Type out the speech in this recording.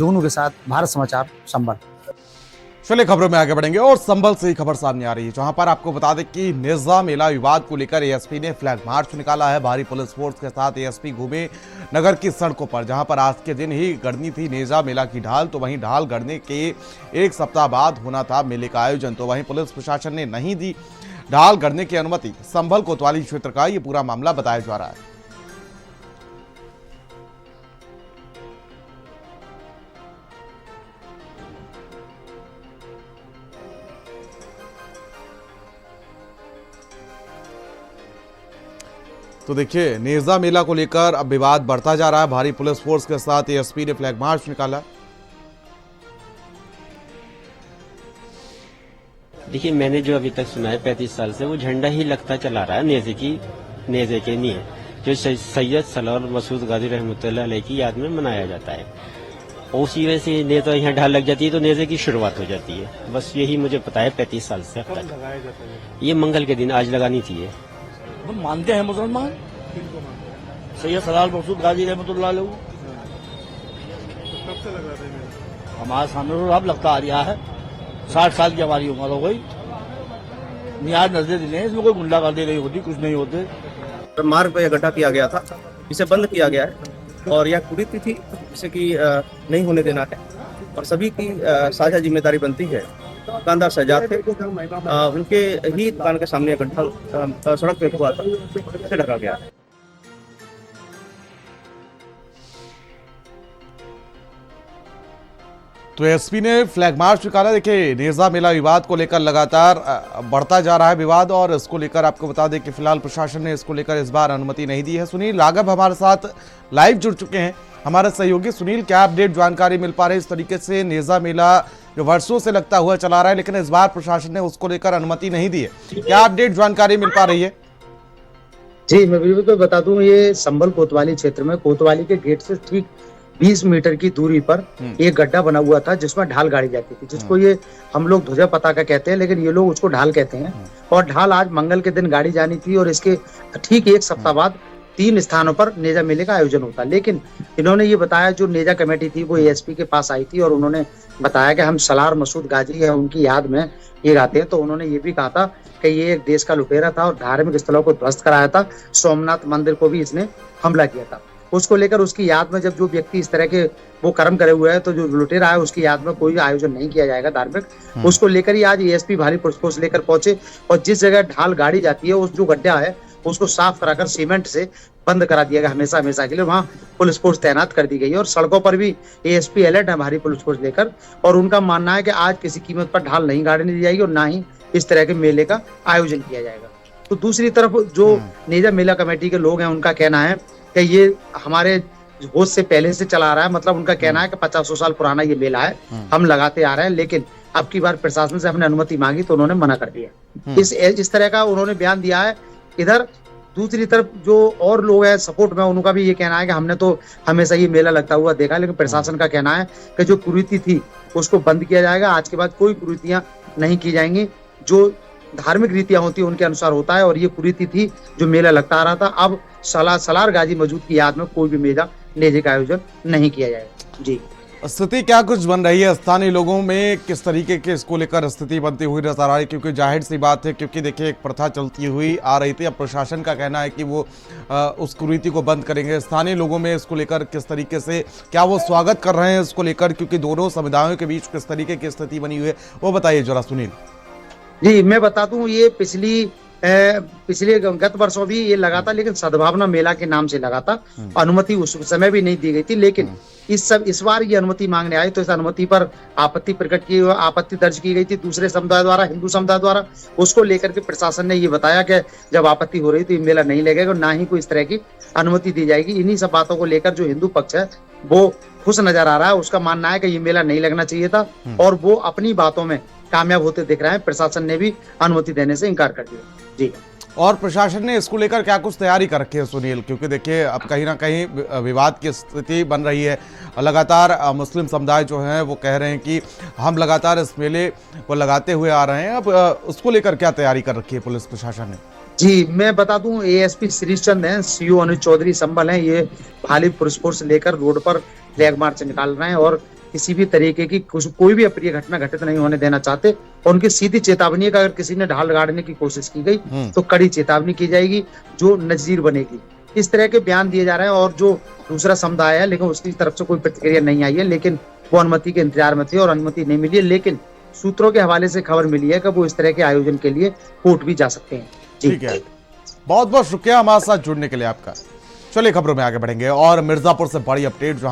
दोनों के साथ भारत समाचार संबल। चलिए खबरों में आगे बढ़ेंगे और संभल से ही खबर सामने आ रही है, जहां पर आपको बता दें कि नेजा मेला विवाद को लेकर एएसपी ने फ्लैग मार्च निकाला है। भारी पुलिस फोर्स के साथ एएसपी घूमे नगर की सड़कों पर, जहां पर आज के दिन ही गढ़नी थी नेजा मेला की ढाल। तो वहीं ढाल गढ़ने के एक सप्ताह बाद होना था मेले का आयोजन, तो वहीं पुलिस प्रशासन ने नहीं दी ढाल गढ़ने की अनुमति। संभल कोतवाली क्षेत्र का ये पूरा मामला बताया जा रहा है। तो देखिए, नेजा मेला को लेकर अब विवाद बढ़ता जा रहा है। भारी पुलिस फोर्स के साथ एएसपी ने फ्लैग मार्च निकाला। देखिए, मैंने जो अभी तक सुना है 35 साल से वो झंडा ही लगता चला रहा है नेजे के नहीं है, जो सैयद सलार मसूद गाजी रहमतुल्लाह अलैह की याद में मनाया जाता है। और उसी वजह से नेता यहाँ ढाल लग जाती है तो नेजे की शुरुआत हो जाती है। बस यही मुझे पता है 35 साल से अब तक। ये मंगल के दिन आज लगानी थी। हम मानते हैं मुसलमान सैयद सलाल मसूद गाजी रहमतुल्लाह अलैह। कब से लग रहा था ये मेला? हमारे सामने तो अब लगता आ रहा है। 60 साल की हमारी उम्र हो गई। नियाज नजरे दिन है, इसमें कोई गुंडागर्दी नहीं होती, कुछ नहीं होते। मार्ग पर यह गड्ढा किया गया था, इसे बंद किया गया है और यह कुरीति थी जिसे कि नहीं होने देना है और सभी की साझा जिम्मेदारी बनती है। दुकानदार सजाद थे, उनके ही दुकान के सामने गड्ढा सड़क पे हुआ था, इसे ढका गया। तो एसपी ने फ्लैग मार्च निकाला। देखिए, नेजा मेला विवाद को लेकर लगातार बढ़ता जा रहा है विवाद, और इसको लेकर आपको बता दें कि फिलहाल प्रशासन ने इसको लेकर इस बार अनुमति नहीं दी है। सुनील राघव हमारे साथ लाइव जुड़ चुके हैं, हमारे सहयोगी। सुनील, क्या अपडेट जानकारी मिल पा रही है? इस तरीके से नेजा मेला जो वर्षों से लगता हुआ चला रहा है, लेकिन इस बार प्रशासन ने उसको लेकर अनुमति नहीं दी है, क्या अपडेट जानकारी मिल पा रही है? जी, मैं बिल्कुल बता दूं, ये संबल कोतवाली क्षेत्र में कोतवाली के गेट से ठीक 20 मीटर की दूरी पर एक गड्ढा बना हुआ था जिसमें ढाल गाड़ी जाती थी, जिसको ये हम लोग ध्वजा पताका कहते हैं, लेकिन ये लोग उसको ढाल कहते हैं। और ढाल आज मंगल के दिन गाड़ी जानी थी और इसके ठीक एक सप्ताह बाद 3 स्थानों पर नेजा मेले का आयोजन होता। लेकिन इन्होंने ये बताया, जो नेजा कमेटी थी वो एएसपी के पास आई थी और उन्होंने बताया कि हम सलार मसूद गाजी है उनकी याद में ये गाते हैं। तो उन्होंने ये भी कहा था कि ये एक देश का लुटेरा था और धार्मिक स्थलों को ध्वस्त कराया था। सोमनाथ मंदिर को भी इसने हमला किया था। उसको लेकर उसकी याद में जब जो व्यक्ति इस तरह के वो कर्म करे हुए हैं, तो जो लुटेरा है उसकी याद में कोई आयोजन नहीं किया जाएगा धार्मिक। उसको लेकर ही आज एएसपी भारी पुलिस फोर्स लेकर पहुंचे और जिस जगह ढाल गाड़ी जाती है उस जो गड्ढा है उसको साफ कराकर सीमेंट से बंद करा दिया गया हमेशा हमेशा के लिए। वहां पुलिस फोर्स तैनात कर दी गई और सड़कों पर भी एएसपी अलर्ट है भारी पुलिस फोर्स लेकर। और उनका मानना है कि आज किसी कीमत पर ढाल नहीं गाड़ने दी जाएगी और ना ही इस तरह के मेले का आयोजन किया जाएगा। तो दूसरी तरफ जो नेजा मेला कमेटी के लोग हैं, उनका कहना है कि ये हमारे होश से पहले से चला आ रहा है। मतलब उनका कहना है कि 50 साल पुराना ये मेला है, हम लगाते आ रहे हैं, लेकिन अब की बार प्रशासन से हमने अनुमति मांगी तो उन्होंने मना कर दिया। इस तरह का उन्होंने बयान दिया है। इधर दूसरी तरफ जो और लोग हैं सपोर्ट में, उनका भी ये कहना है कि हमने तो हमेशा ये मेला लगता हुआ देखा, लेकिन प्रशासन का कहना है कि जो कुरीति थी उसको बंद किया जाएगा। आज के बाद कोई कुरीतियां नहीं की जाएंगी, जो धार्मिक रीतियां होती है उनके अनुसार होता है। और ये कुरीति थी जो मेला लगता आ रहा था। अब सलार गाजी मौजूद की याद में कोई भी मेला नेजे का आयोजन नहीं किया जाएगा। जी, स्थिति क्या कुछ बन रही है? स्थानीय लोगों में किस तरीके के इसको लेकर स्थिति बनती हुई नजर आ रही है? क्योंकि जाहिर सी बात है, क्योंकि देखिए एक प्रथा चलती हुई आ रही थी, अब प्रशासन का कहना है कि वो उस कुरीति को बंद करेंगे। स्थानीय लोगों में इसको लेकर किस तरीके से, क्या वो स्वागत कर रहे हैं इसको लेकर? क्योंकि दोनों समुदायों के बीच किस तरीके की स्थिति बनी हुई है, वो बताइए जरा सुनील। जी, मैं बता दूं, ये पिछले गत वर्षों भी ये लगा था, लेकिन सद्भावना मेला के नाम से लगा था। अनुमति उस समय भी नहीं दी गई थी, लेकिन इस बार ये अनुमति मांगने आई तो इस अनुमति पर आपत्ति दर्ज की गई थी दूसरे समुदाय द्वारा, हिंदू समुदाय द्वारा। उसको लेकर के प्रशासन ने ये बताया कि जब आपत्ति हो रही तो ये मेला नहीं लगेगा और ना ही कोई इस तरह की अनुमति दी जाएगी। इन्हीं सब बातों को लेकर जो हिंदू पक्ष है वो खुश नजर आ रहा है। उसका मानना है कि ये मेला नहीं लगना चाहिए था और वो अपनी बातों में कामयाब होते दिख रहे हैं। प्रशासन ने भी अनुमति देने से इनकार कर दिया। जी, और प्रशासन ने इसको लेकर क्या कुछ तैयारी कर रखी है सुनील? क्योंकि देखिए अब कहीं ना कहीं विवाद की स्थिति बन रही है। लगातार मुस्लिम समुदाय जो है वो कह रहे हैं कि हम लगातार इस मेले को लगाते हुए आ रहे हैं। अब उसको लेकर क्या तैयारी कर रखी है पुलिस प्रशासन ने? जी, मैं बता दूं, एएसपी श्रीचंद हैं, सीओ अनुज चौधरी संबल हैं, ये भारी पुलिस फोर्स लेकर रोड पर फ्लैग मार्च निकाल रहे हैं और किसी भी तरीके की कोई भी अप्रिय घटना घटित नहीं होने देना चाहते। और उनकी सीधी चेतावनी है कि अगर किसी ने ढाल गाड़ने की कोशिश की गई तो कड़ी चेतावनी की जाएगी, जो नजीर बनेगी। इस तरह के बयान दिए जा रहे हैं और जो दूसरा समुदाय है, लेकिन उसकी तरफ से कोई प्रतिक्रिया नहीं आई है, लेकिन वो अनुमति के इंतजार में थे और अनुमति नहीं मिली है। लेकिन सूत्रों के हवाले से खबर मिली है कि वो इस तरह के आयोजन के लिए कोर्ट भी जा सकते हैं। ठीक है, बहुत बहुत शुक्रिया हमारे साथ जुड़ने के लिए आपका। चलिए खबरों में आगे बढ़ेंगे और मिर्जापुर से बड़ी अपडेट जहां